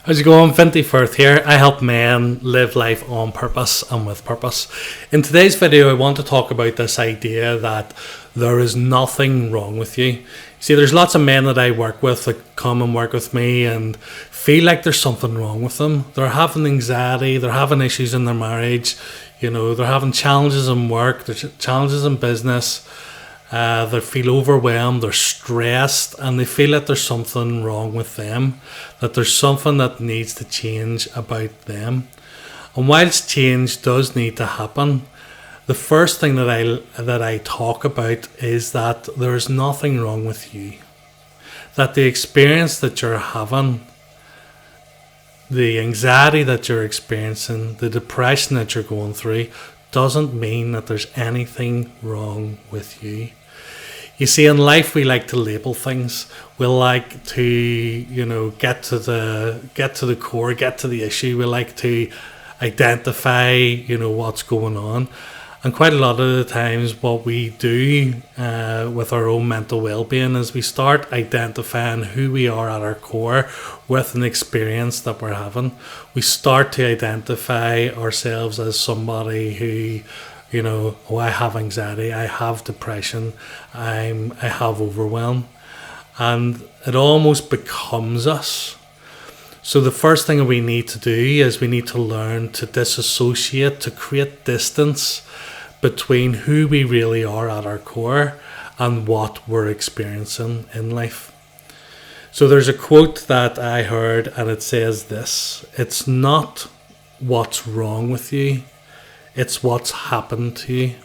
How's it going? Finty Firth here. I help men live life on purpose and with purpose. In today's video, I want to talk about this idea that there is nothing wrong with you. See, there's lots of men that I work with that come and work with me and feel like there's something wrong with them. They're having anxiety, they're having issues in their marriage, they're having challenges in work, there's challenges in business. They feel overwhelmed, they're stressed, and they feel that there's something wrong with them, that there's something that needs to change about them. And whilst change does need to happen, the first thing that I talk about is that there is nothing wrong with you. That the experience that you're having, the anxiety that you're experiencing, the depression that you're going through, doesn't mean that there's anything wrong with you. You see, in life we like to label things. We like to, get to the core, get to the issue. We like to identify, what's going on. And quite a lot of the times what we do with our own mental well-being is we start identifying who we are at our core with an experience that we're having. We start to identify ourselves as somebody who, I have anxiety, I have depression, I have overwhelm. And it almost becomes us. So the first thing we need to do is we need to learn to disassociate, to create distance between who we really are at our core and what we're experiencing in life. So there's a quote that I heard and it says this: it's not what's wrong with you, it's what's happened to you.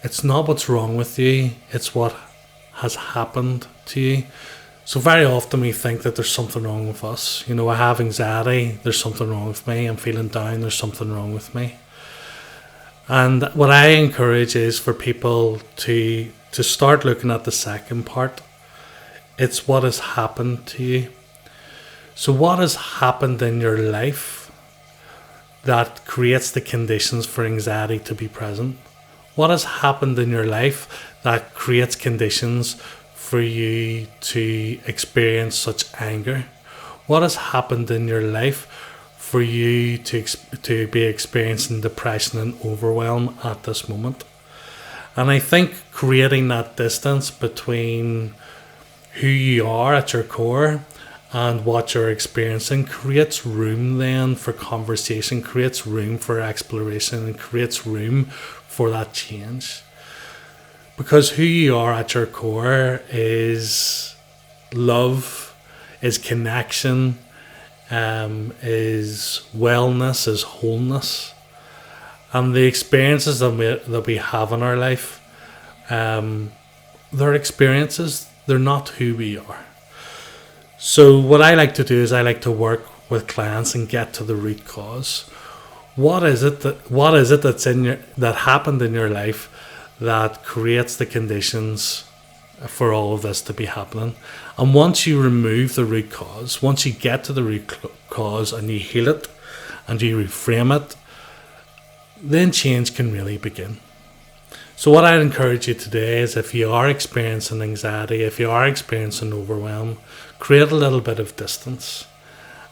It's not what's wrong with you, it's what has happened to you. So very often we think that there's something wrong with us. I have anxiety, there's something wrong with me. I'm feeling down, there's something wrong with me. And what I encourage is for people to start looking at the second part. It's what has happened to you. So what has happened in your life that creates the conditions for anxiety to be present? What has happened in your life that creates conditions for you to experience such anger? What has happened in your life for you to be experiencing depression and overwhelm at this moment? And I think creating that distance between who you are at your core and what you're experiencing creates room then for conversation, creates room for exploration, and creates room for that change. Because who you are at your core is love, is connection, is wellness, is wholeness. And the experiences that we have in our life, they're experiences, they're not who we are. So what I like to do is I like to work with clients and get to the root cause. What is it that happened in your life that creates the conditions for all of this to be happening? And once you remove the root cause, once you get to the root cause and you heal it and you reframe it, then change can really begin. So what I'd encourage you today is, if you are experiencing anxiety, if you are experiencing overwhelm, create a little bit of distance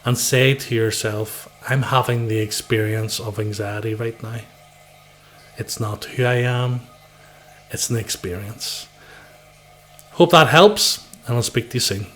and say to yourself, I'm having the experience of anxiety right now. It's not who I am, it's an experience. Hope that helps, and I'll speak to you soon.